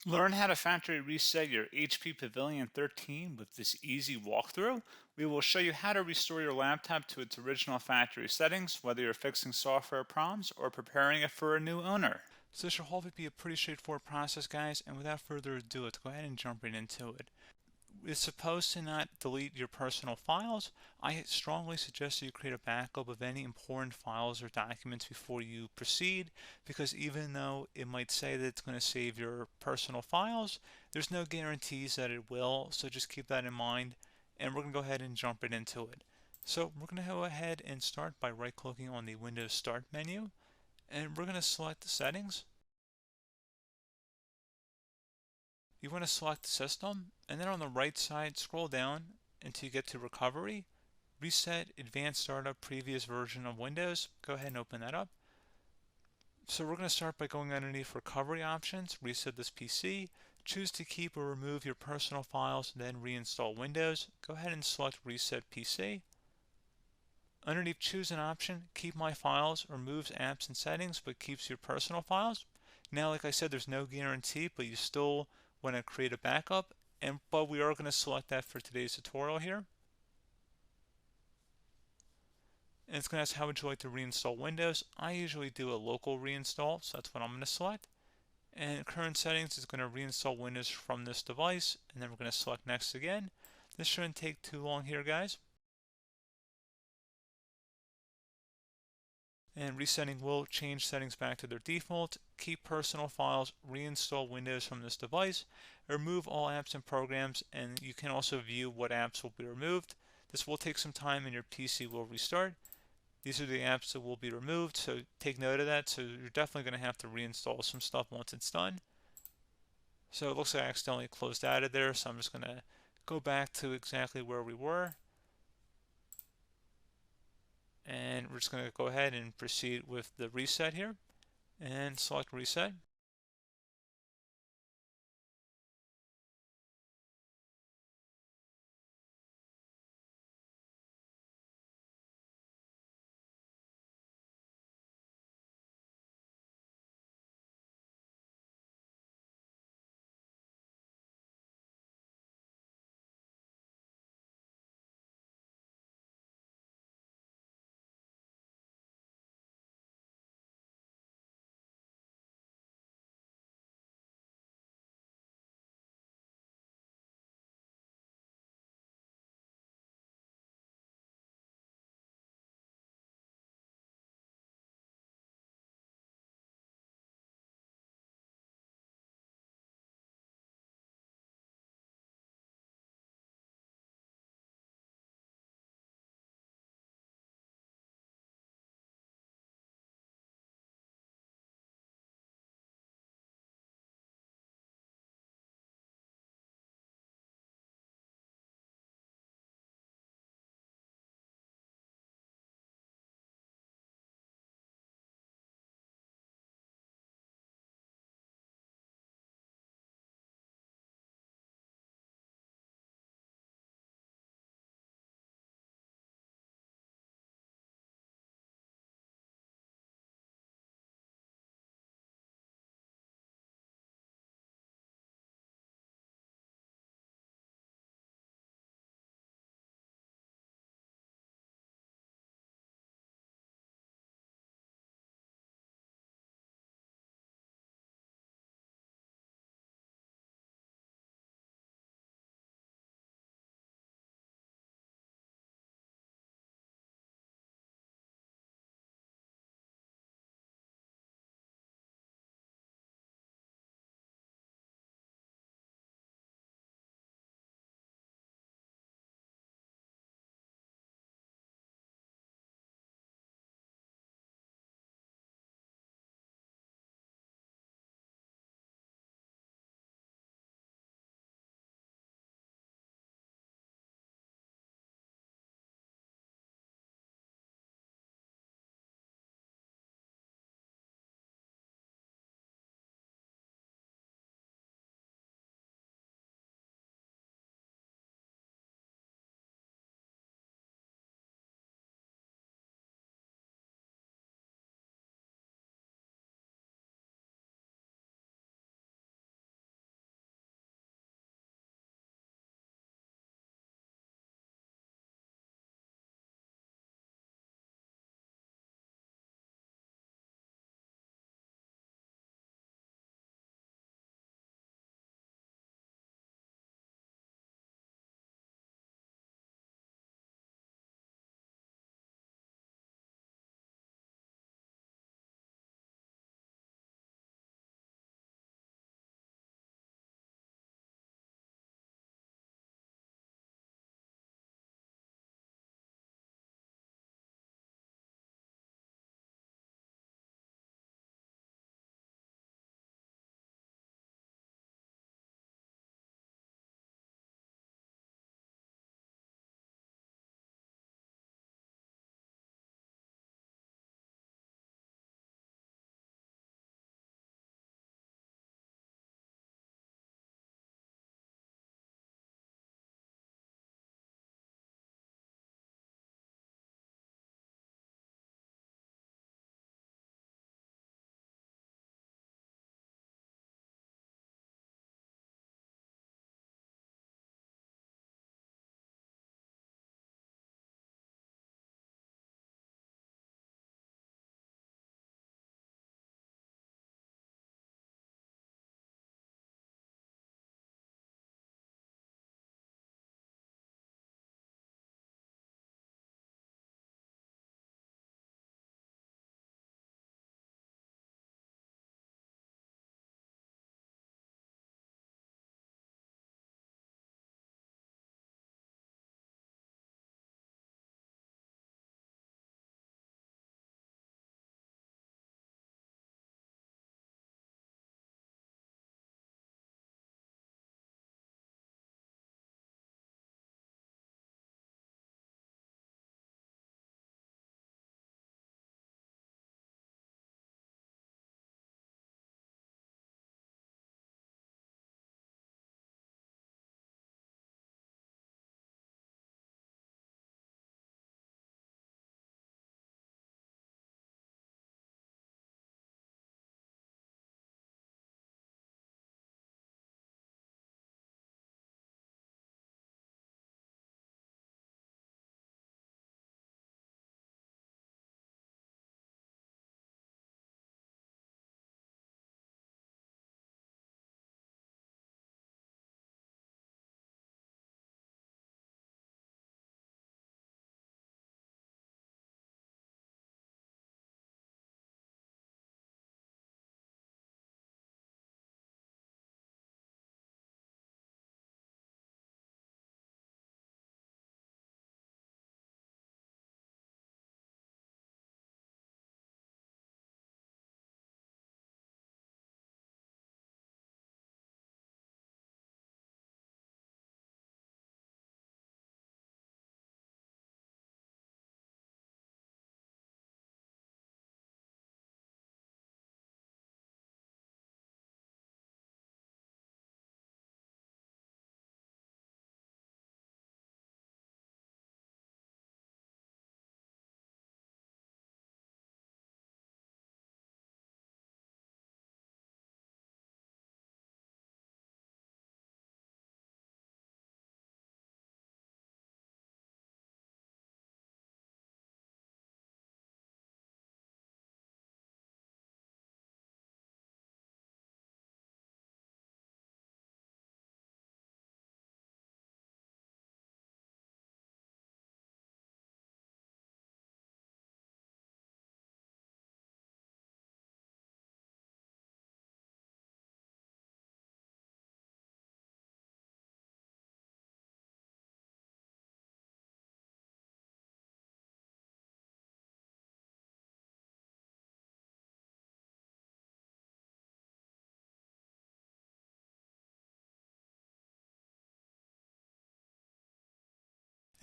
Learn how to factory reset your HP Pavilion 13 with this easy walkthrough. We will show you how to restore your laptop to its original factory settings, whether you're fixing software problems or preparing it for a new owner. So this should hopefully be a pretty straightforward process, guys, and without further ado, let's go ahead and jump right into it. It's supposed to not delete your personal files. I strongly suggest that you create a backup of any important files or documents before you proceed, because even though it might say that it's going to save your personal files, there's no guarantees that it will, so just keep that in mind, and we're going to go ahead and jump right into it. So we're going to go ahead and start by right-clicking on the Windows Start menu, and we're going to select the settings. You want to select System, and then on the right side, scroll down until you get to Recovery. Reset Advanced Startup Previous Version of Windows. Go ahead and open that up. So we're going to start by going underneath Recovery Options, reset this PC, choose to keep or remove your personal files, then reinstall Windows. Go ahead and select Reset PC. Underneath Choose an option, Keep My Files removes apps and settings but keeps your personal files. Now, like I said, there's no guarantee, but you still want to create a backup, but we are going to select that for today's tutorial here. And it's going to ask how would you like to reinstall Windows. I usually do a local reinstall, so that's what I'm going to select. And current settings is going to reinstall Windows from this device, and then we're going to select next again. This shouldn't take too long here, guys. And resetting will change settings back to their default, keep personal files, reinstall Windows from this device, remove all apps and programs, and you can also view what apps will be removed. This will take some time and your PC will restart. These are the apps that will be removed, so take note of that. So you're definitely going to have to reinstall some stuff once it's done. So it looks like I accidentally closed out of there, so I'm just going to go back to exactly where we were. And we're just going to go ahead and proceed with the reset here and select reset.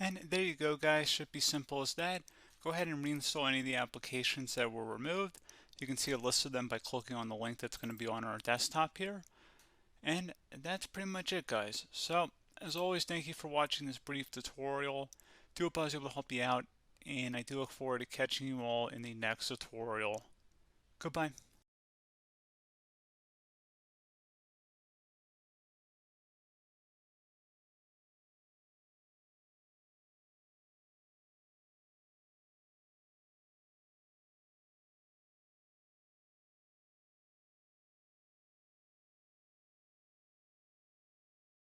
And there you go, guys. Should be simple as that. Go ahead and reinstall any of the applications that were removed. You can see a list of them by clicking on the link that's going to be on our desktop here. And that's pretty much it, guys. So, as always, thank you for watching this brief tutorial. Do hope I was able to help you out, and I do look forward to catching you all in the next tutorial. Goodbye.